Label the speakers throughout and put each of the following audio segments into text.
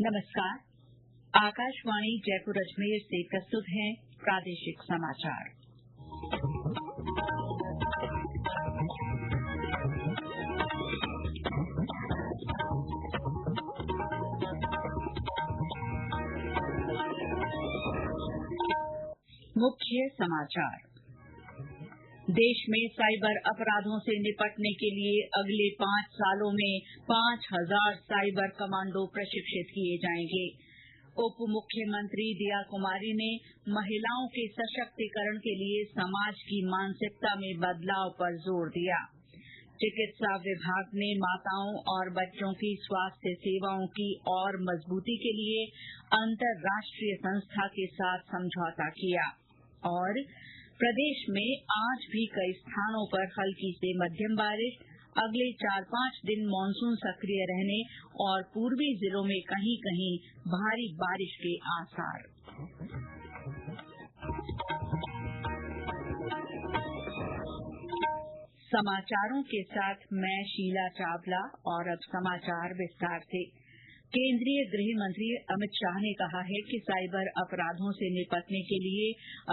Speaker 1: नमस्कार। आकाशवाणी जयपुर अजमेर से प्रस्तुत हैं प्रादेशिक समाचार। मुख्य समाचार। देश में साइबर अपराधों से निपटने के लिए अगले 5 सालों में 5000 साइबर कमांडो प्रशिक्षित किए जाएंगे। उप मुख्यमंत्री दिया कुमारी ने महिलाओं के सशक्तिकरण के लिए समाज की मानसिकता में बदलाव पर जोर दिया। चिकित्सा विभाग ने माताओं और बच्चों की स्वास्थ्य सेवाओं की और मजबूती के लिए अंतर्राष्ट्रीय संस्था के साथ समझौता किया। और प्रदेश में आज भी कई स्थानों पर हल्की से मध्यम बारिश, अगले 4-5 दिन मानसून सक्रिय रहने और पूर्वी जिलों में कहीं कहीं भारी बारिश के आसार। समाचारों के साथ मैं शीला चावला और अब समाचार विस्तार से। केंद्रीय गृह मंत्री अमित शाह ने कहा है कि साइबर अपराधों से निपटने के लिए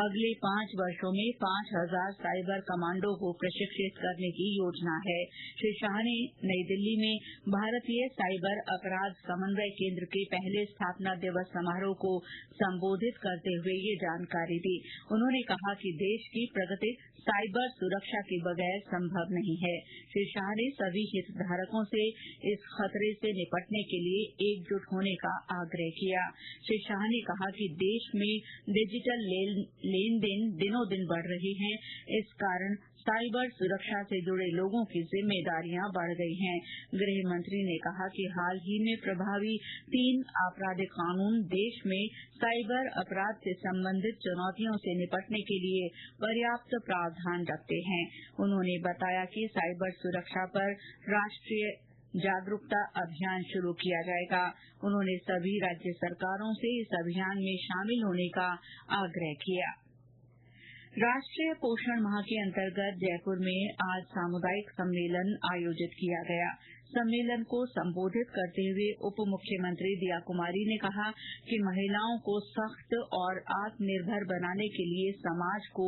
Speaker 1: अगले 5 वर्षों में 5000 साइबर कमांडो को प्रशिक्षित करने की योजना है। श्री शाह ने नई दिल्ली में भारतीय साइबर अपराध समन्वय केंद्र के पहले स्थापना दिवस समारोह को संबोधित करते हुए ये जानकारी दी। उन्होंने कहा कि देश की प्रगति साइबर सुरक्षा के बगैर संभव नहीं है। श्री शाह ने सभी हितधारकों से इस खतरे से निपटने के लिए एकजुट होने का आग्रह किया। श्री शाह ने कहा कि देश में डिजिटल लेन देन दिनों दिन बढ़ रही है। इस कारण साइबर सुरक्षा से जुड़े लोगों की जिम्मेदारियां बढ़ गई हैं। गृह मंत्री ने कहा कि हाल ही में प्रभावी 3 आपराधिक कानून देश में साइबर अपराध से संबंधित चुनौतियों से निपटने के लिए पर्याप्त प्रावधान रखते हैं। उन्होंने बताया कि साइबर सुरक्षा पर राष्ट्रीय जागरूकता अभियान शुरू किया जाएगा। उन्होंने सभी राज्य सरकारों से इस अभियान में शामिल होने का आग्रह किया। राष्ट्रीय पोषण माह के अंतर्गत जयपुर में आज सामुदायिक सम्मेलन आयोजित किया गया। सम्मेलन को संबोधित करते हुए उप मुख्यमंत्री दिया कुमारी ने कहा कि महिलाओं को सशक्त और आत्मनिर्भर बनाने के लिए समाज को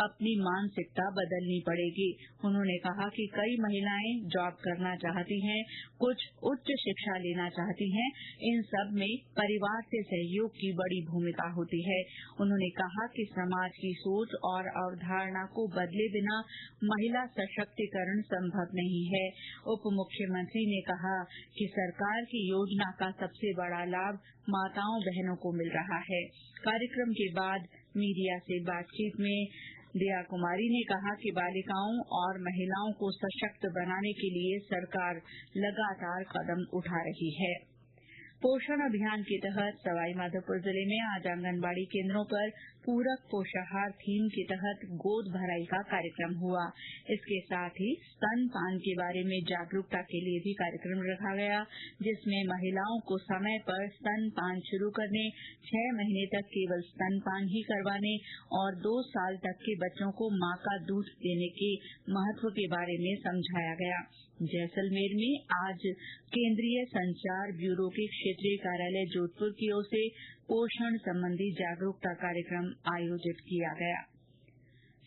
Speaker 1: अपनी मानसिकता बदलनी पड़ेगी। उन्होंने कहा कि कई महिलाएं जॉब करना चाहती हैं, कुछ उच्च शिक्षा लेना चाहती हैं। इन सब में परिवार से सहयोग की बड़ी भूमिका होती है। उन्होंने कहा कि समाज की सोच और अवधारणा को बदले बिना महिला सशक्तिकरण संभव नहीं है। उप मुख्यमंत्री ने कहा कि सरकार की योजना का सबसे बड़ा लाभ माताओं बहनों को मिल रहा है। कार्यक्रम के बाद मीडिया से बातचीत में दिया कुमारी ने कहा कि बालिकाओं और महिलाओं को सशक्त बनाने के लिए सरकार लगातार कदम उठा रही है। पोषण अभियान के तहत सवाईमाधोपुर जिले में आज आंगनबाड़ी केंद्रों पर पूरक पोषाहार थीम के तहत गोद भराई का कार्यक्रम हुआ। इसके साथ ही स्तनपान के बारे में जागरूकता के लिए भी कार्यक्रम रखा गया, जिसमें महिलाओं को समय पर स्तनपान शुरू करने, 6 महीने तक केवल स्तनपान ही करवाने और 2 साल तक के बच्चों को मां का दूध देने के महत्व के बारे में समझाया गया। जैसलमेर में आज केंद्रीय संचार ब्यूरो के क्षेत्रीय कार्यालय जोधपुर की ओर से पोषण संबंधी जागरूकता कार्यक्रम आयोजित किया गया।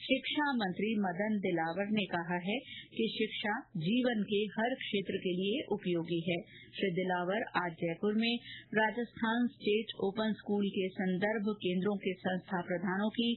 Speaker 1: शिक्षा मंत्री मदन दिलावर ने कहा है कि शिक्षा जीवन के हर क्षेत्र के लिए उपयोगी है। श्री दिलावर आज जयपुर में राजस्थान स्टेट ओपन स्कूल के संदर्भ केंद्रों के संस्था प्रधानों की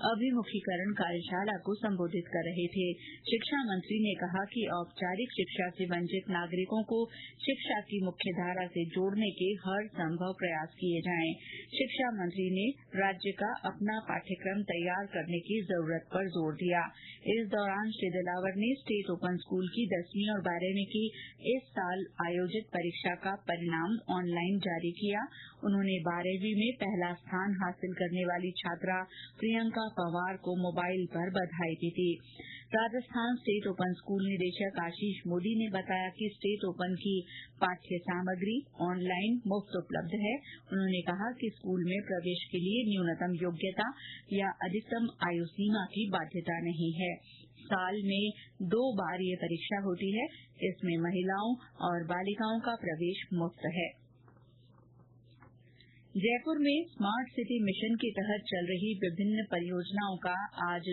Speaker 1: अभिमुखीकरण कार्यशाला को संबोधित कर रहे थे। शिक्षा मंत्री ने कहा कि औपचारिक शिक्षा से वंचित नागरिकों को शिक्षा की मुख्यधारा से जोड़ने के हर संभव प्रयास किए जाएं। शिक्षा मंत्री ने राज्य का अपना पाठ्यक्रम तैयार करने की जरूरत पर जोर दिया। इस दौरान श्री दिलावर ने स्टेट ओपन स्कूल की 10वीं और 12वीं की इस साल आयोजित परीक्षा का परिणाम ऑनलाइन जारी किया। उन्होंने 12वीं में पहला स्थान हासिल करने वाली छात्रा प्रियंका पवार को मोबाइल पर बधाई दी थी। राजस्थान स्टेट ओपन स्कूल निदेशक आशीष मोदी ने बताया कि स्टेट ओपन की पाठ्य सामग्री ऑनलाइन मुफ्त उपलब्ध है। उन्होंने कहा कि स्कूल में प्रवेश के लिए न्यूनतम योग्यता या अधिकतम आयु सीमा की बाध्यता नहीं है। साल में 2 बार ये परीक्षा होती है। इसमें महिलाओं और बालिकाओं का प्रवेश मुफ्त है। जयपुर में स्मार्ट सिटी मिशन के तहत चल रही विभिन्न परियोजनाओं का आज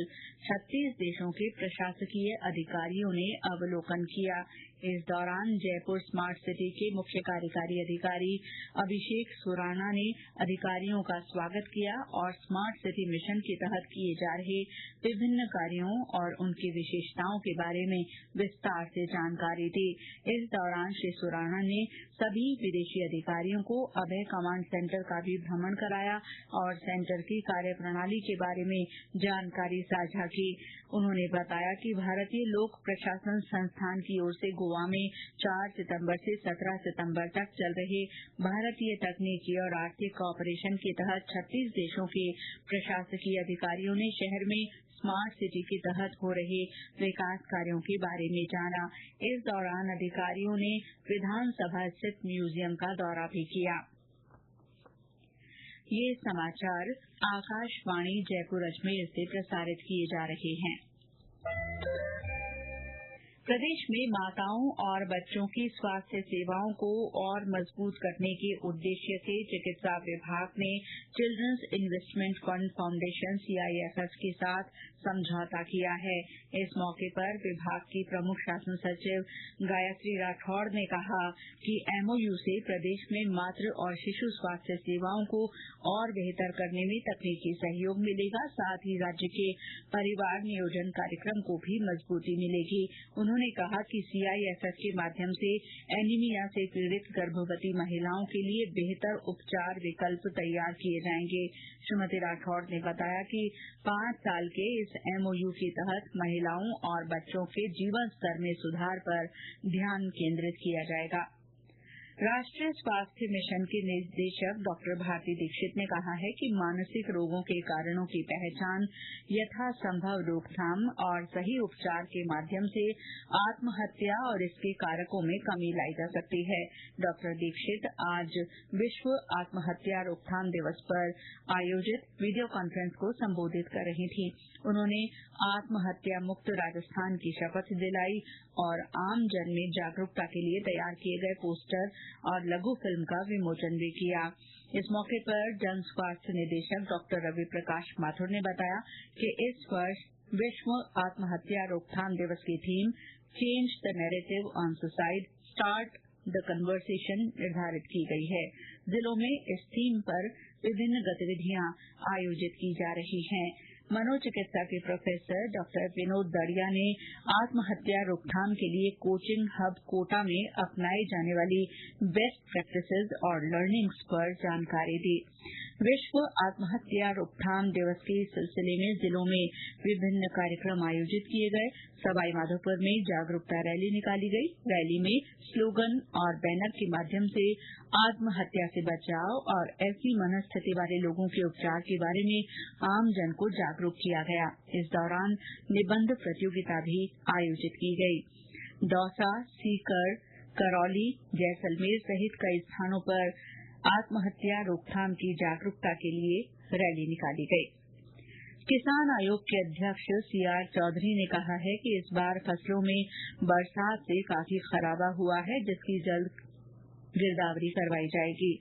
Speaker 1: 36 देशों के प्रशासकीय अधिकारियों ने अवलोकन किया। इस दौरान जयपुर स्मार्ट सिटी के मुख्य कार्यकारी अधिकारी अभिषेक सुराणा ने अधिकारियों का स्वागत किया और स्मार्ट सिटी मिशन के तहत किए जा रहे विभिन्न कार्यों और उनकी विशेषताओं के बारे में विस्तार से जानकारी दी। इस दौरान श्री सुराणा ने सभी विदेशी अधिकारियों को अभय कमांड सेंटर का भी भ्रमण कराया और सेंटर की कार्यप्रणाली के बारे में जानकारी साझा की। उन्होंने बताया कि भारतीय लोक प्रशासन संस्थान की ओर से गोवा में 4 सितंबर से 17 सितंबर तक चल रहे भारतीय तकनीकी और आर्थिक कॉपरेशन के तहत 36 देशों के प्रशासकीय अधिकारियों ने शहर में स्मार्ट सिटी के तहत हो रहे विकास कार्यों के बारे में जाना। इस दौरान अधिकारियों ने विधानसभा स्थित म्यूजियम का दौरा भी किया। ये समाचार आकाशवाणी जयपुर अजमेर से प्रसारित किए जा रहे हैं। प्रदेश में माताओं और बच्चों की स्वास्थ्य सेवाओं को और मजबूत करने के उद्देश्य से चिकित्सा विभाग ने Children's Investment Fund Foundation CIFF के साथ समझौता किया है। इस मौके पर विभाग की प्रमुख शासन सचिव गायत्री राठौड़ ने कहा कि MOU से प्रदेश में मातृ और शिशु स्वास्थ्य सेवाओं को और बेहतर करने में तकनीकी सहयोग मिलेगा, साथ ही राज्य के परिवार नियोजन कार्यक्रम को भी मजबूती मिलेगी। उन्होंने कहा कि CIFF के माध्यम से एनीमिया से पीड़ित गर्भवती महिलाओं के लिए बेहतर उपचार विकल्प तैयार किए जाएंगे। श्रीमती राठौड़ ने बताया कि 5 साल के इस MOU के तहत महिलाओं और बच्चों के जीवन स्तर में सुधार पर ध्यान केंद्रित किया जाएगा। राष्ट्रीय स्वास्थ्य मिशन की निदेशक डॉक्टर भारती दीक्षित ने कहा है कि मानसिक रोगों के कारणों की पहचान, यथासंभव रोकथाम और सही उपचार के माध्यम से आत्महत्या और इसके कारकों में कमी लाई जा सकती है। डॉक्टर दीक्षित आज विश्व आत्महत्या रोकथाम दिवस पर आयोजित वीडियो कॉन्फ्रेंस को संबोधित कर रही थीं। उन्होंने आत्महत्या मुक्त राजस्थान की शपथ दिलाई और आम जन में जागरूकता के लिए तैयार किए गए पोस्टर और लघु फिल्म का विमोचन भी किया। इस मौके पर जन स्वास्थ्य निदेशक डॉक्टर रवि प्रकाश माथुर ने बताया कि इस वर्ष विश्व आत्महत्या रोकथाम दिवस की theme change the narrative on suicide, start the conversation निर्धारित की गई है। जिलों में इस थीम पर विभिन्न गतिविधियां आयोजित की जा रही हैं। मनोचिकित्सा के प्रोफेसर डॉक्टर विनोद दड़िया ने आत्महत्या रोकथाम के लिए कोचिंग हब कोटा में अपनाई जाने वाली बेस्ट प्रैक्टिसेस और लर्निंग्स पर जानकारी दी। विश्व आत्महत्या रोकथाम दिवस के सिलसिले में जिलों में विभिन्न कार्यक्रम आयोजित किए गए। सवाईमाधोपुर में जागरूकता रैली निकाली गई। रैली में स्लोगन और बैनर के माध्यम से आत्महत्या से बचाव और ऐसी मनस्थिति वाले लोगों के उपचार के बारे में आमजन को जागरूक किया गया। इस दौरान निबंध प्रतियोगिता भी आयोजित की गई। दौसा, सीकर, करौली, जैसलमेर सहित कई स्थानों पर आत्महत्या रोकथाम की जागरूकता के लिए रैली निकाली गई। किसान आयोग के अध्यक्ष CR चौधरी ने कहा है कि इस बार फसलों में बरसात से काफी खराबा हुआ है, जिसकी जल्द गिरदावरी करवाई जाएगी।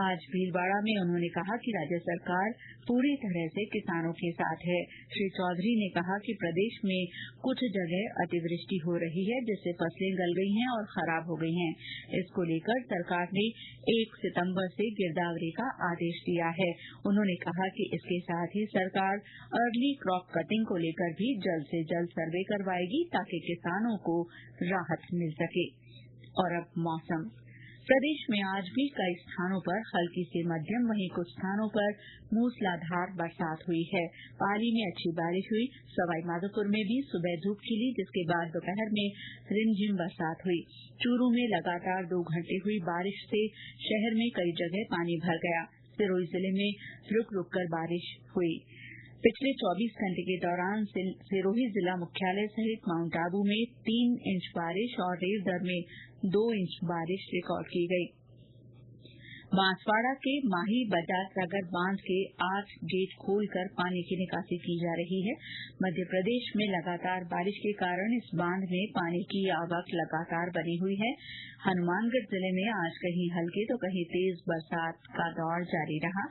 Speaker 1: आज भीलवाड़ा में उन्होंने कहा कि राज्य सरकार पूरी तरह से किसानों के साथ है। श्री चौधरी ने कहा कि प्रदेश में कुछ जगह अतिवृष्टि हो रही है, जिससे फसलें गल गई हैं और खराब हो गई हैं। इसको लेकर सरकार ने 1 सितंबर से गिरदावरी का आदेश दिया है। उन्होंने कहा कि इसके साथ ही सरकार अर्ली क्रॉप कटिंग को लेकर भी जल्द से जल्द सर्वे करवाएगी, ताकि किसानों को राहत मिल सके। और अब मौसम। प्रदेश में आज भी कई स्थानों पर हल्की से मध्यम, वहीं कुछ स्थानों पर मूसलाधार बरसात हुई है। पाली में अच्छी बारिश हुई। सवाईमाधोपुर में भी सुबह धूप खिली, जिसके बाद दोपहर में रिमझिम बरसात हुई। चूरू में लगातार 2 घंटे हुई बारिश से शहर में कई जगह पानी भर गया। सिरोही जिले में रुक रुक कर बारिश हुई। पिछले 24 घंटे के दौरान सिरोही जिला मुख्यालय सहित माउंट आबू में 3 इंच बारिश और रेवदर में 2 इंच बारिश रिकॉर्ड की गई। बांसवाड़ा के माही बजाज सागर बांध के 8 गेट खोलकर पानी की निकासी की जा रही है। मध्य प्रदेश में लगातार बारिश के कारण इस बांध में पानी की आवक लगातार बनी हुई है। हनुमानगढ़ जिले में आज कहीं हल्की तो कहीं तेज बरसात का दौर जारी रहा।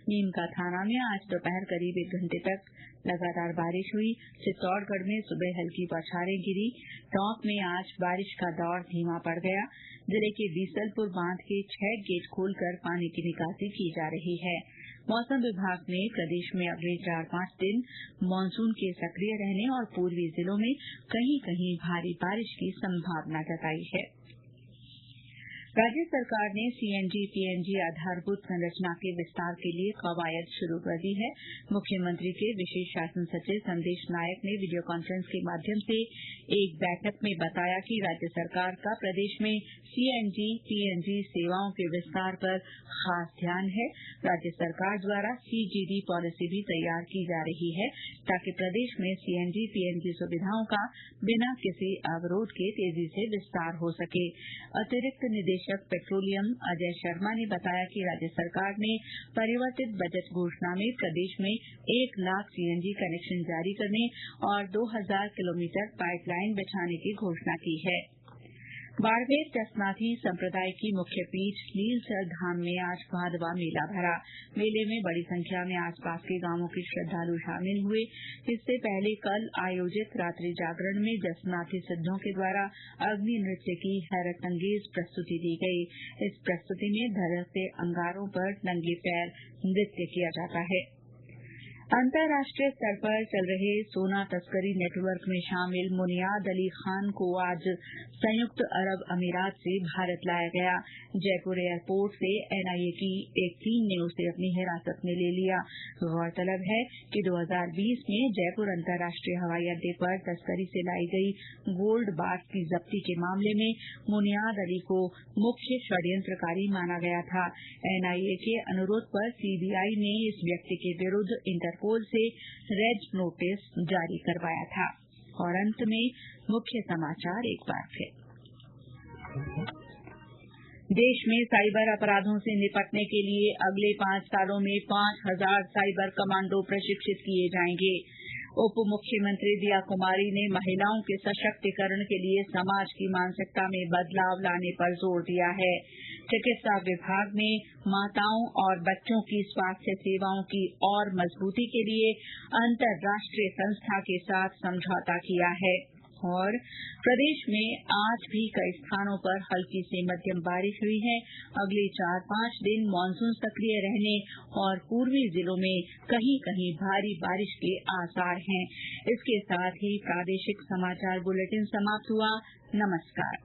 Speaker 1: नीमका थाना में आज दोपहर करीब 1 घंटे तक लगातार बारिश हुई। चित्तौड़गढ़ में सुबह हल्की बौछारें गिरी। टोंक में आज बारिश का दौर धीमा पड़ गया। जिले के बीसलपुर बांध के 6 गेट खोलकर पानी की निकासी की जा रही है। मौसम विभाग ने प्रदेश में अगले 4-5 दिन मानसून के सक्रिय रहने और पूर्वी जिलों में कहीं कहीं भारी बारिश की संभावना जताई है। राज्य सरकार ने सीएनजी पीएनजी आधारभूत संरचना के विस्तार के लिए कवायद शुरू कर दी है। मुख्यमंत्री के विशेष शासन सचिव संदेश नायक ने वीडियो कॉन्फ्रेंस के माध्यम से एक बैठक में बताया कि राज्य सरकार का प्रदेश में सीएनजी पीएनजी सेवाओं के विस्तार पर खास ध्यान है। राज्य सरकार द्वारा सीजीडी पॉलिसी भी तैयार की जा रही है ताकि प्रदेश में सीएनजी पीएनजी सुविधाओं का बिना किसी अवरोध के तेजी से विस्तार हो सके। अतिरिक्त निदेशक पेट्रोलियम अजय शर्मा ने बताया कि राज्य सरकार ने परिवर्तित बजट घोषणा में प्रदेश में 1 लाख सीएनजी कनेक्शन जारी करने और 2000 किलोमीटर पाइपलाइन बिछाने की घोषणा की है। बाड़मेर जसनाथी संप्रदाय की मुख्य पीठ लीलसर धाम में आज भादवा मेला भरा। मेले में बड़ी संख्या में आसपास के गांवों के श्रद्धालु शामिल हुए। इससे पहले कल आयोजित रात्रि जागरण में जसनाथी सिद्धों के द्वारा अग्नि नृत्य की हैरतअंगेज प्रस्तुति दी गई। इस प्रस्तुति में धधकते अंगारों पर नंगे पैर नृत्य किया जाता है। अंतर्राष्ट्रीय स्तर पर चल रहे सोना तस्करी नेटवर्क में शामिल मुनियाद अली खान को आज संयुक्त अरब अमीरात से भारत लाया गया। जयपुर एयरपोर्ट से एनआईए की एक टीम ने उसे अपनी हिरासत में ले लिया। गौरतलब है कि 2020 में जयपुर अंतर्राष्ट्रीय हवाई अड्डे पर तस्करी से लाई गई गोल्ड बार की जब्ती के मामले में मुनियाद अली को मुख्य षड्यंत्रकारी माना गया था। एनआईए के अनुरोध पर सीबीआई ने इस व्यक्ति के विरुद्ध इंटरपोल से रेड नोटिस जारी करवाया था। और अंत में मुख्य समाचार एक बार फिर। देश में साइबर अपराधों से निपटने के लिए अगले 5 सालों में 5000 साइबर कमांडो प्रशिक्षित किए जाएंगे। उप मुख्यमंत्री दिया कुमारी ने महिलाओं के सशक्तिकरण के लिए समाज की मानसिकता में बदलाव लाने पर जोर दिया है। चिकित्सा विभाग ने माताओं और बच्चों की स्वास्थ्य सेवाओं की और मजबूती के लिए अंतर्राष्ट्रीय संस्था के साथ समझौता किया है। और प्रदेश में आज भी कई स्थानों पर हल्की से मध्यम बारिश हुई है। अगले 4-5 दिन मानसून सक्रिय रहने और पूर्वी जिलों में कहीं कहीं भारी बारिश के आसार हैं। इसके साथ ही प्रादेशिक समाचार बुलेटिन समाप्त हुआ। नमस्कार।